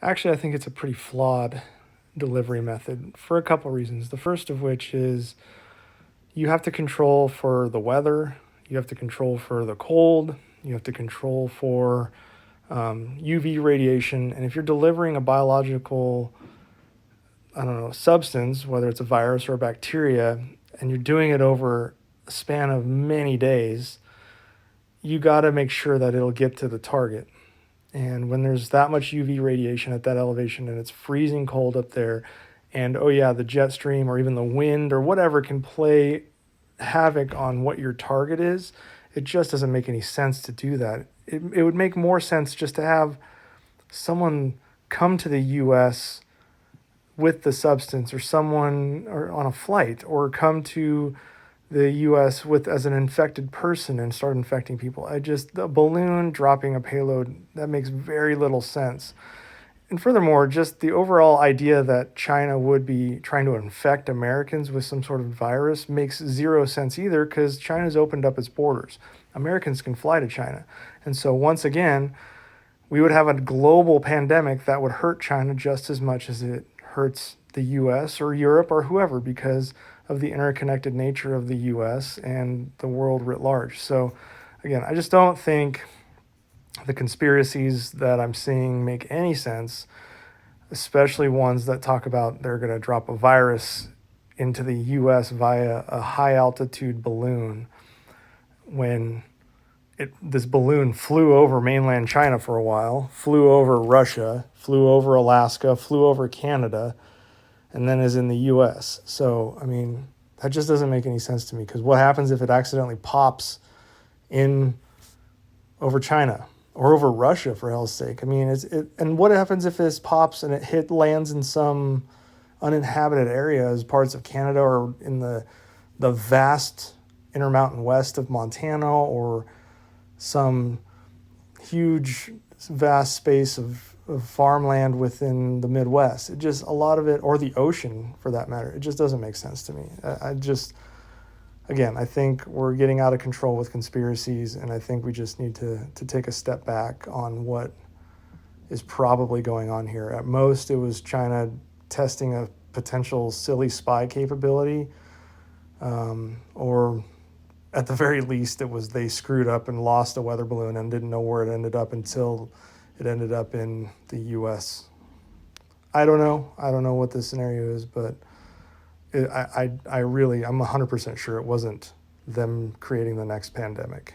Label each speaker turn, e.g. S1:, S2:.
S1: Actually, I think it's a pretty flawed delivery method for a couple reasons. The first of which is you have to control for the weather, you have to control for the cold, you have to control for UV radiation. And if you're delivering a biological, I don't know, substance, whether it's a virus or a bacteria, and you're doing it over a span of many days, you got to make sure that it'll get to the target. And when there's that much UV radiation at that elevation and it's freezing cold up there, and oh yeah, the jet stream or even the wind or whatever can play havoc on what your target is, it just doesn't make any sense to do that. It would make more sense just to have someone come to the US with the substance, or someone or on a flight, or come to the US with as an infected person and start infecting people. The balloon dropping a payload, that makes very little sense. And furthermore, just the overall idea that China would be trying to infect Americans with some sort of virus makes zero sense either, because China's opened up its borders. Americans can fly to China. And so once again, we would have a global pandemic that would hurt China just as much as it hurts the US or Europe or whoever, because of the interconnected nature of the US and the world writ large. So again, I just don't think the conspiracies that I'm seeing make any sense, especially ones that talk about they're going to drop a virus into the US via a high altitude balloon, when this balloon flew over mainland China for a while, flew over Russia, flew over Alaska, flew over Canada, and then is in the US. So, I mean, that just doesn't make any sense to me, because what happens if it accidentally pops in over China or over Russia, for hell's sake? I mean, and what happens if this pops and it lands in some uninhabited areas, parts of Canada, or in the vast Intermountain West of Montana, or some huge vast space of farmland within the Midwest? It just, a lot of it, or the ocean for that matter, it just doesn't make sense to me. Again, I think we're getting out of control with conspiracies, and I think we just need to take a step back on what is probably going on here. At most, it was China testing a potential silly spy capability, or at the very least, it was they screwed up and lost a weather balloon and didn't know where it ended up until it ended up in the US. I don't know. I don't know what the scenario is, but I'm 100% sure it wasn't them creating the next pandemic.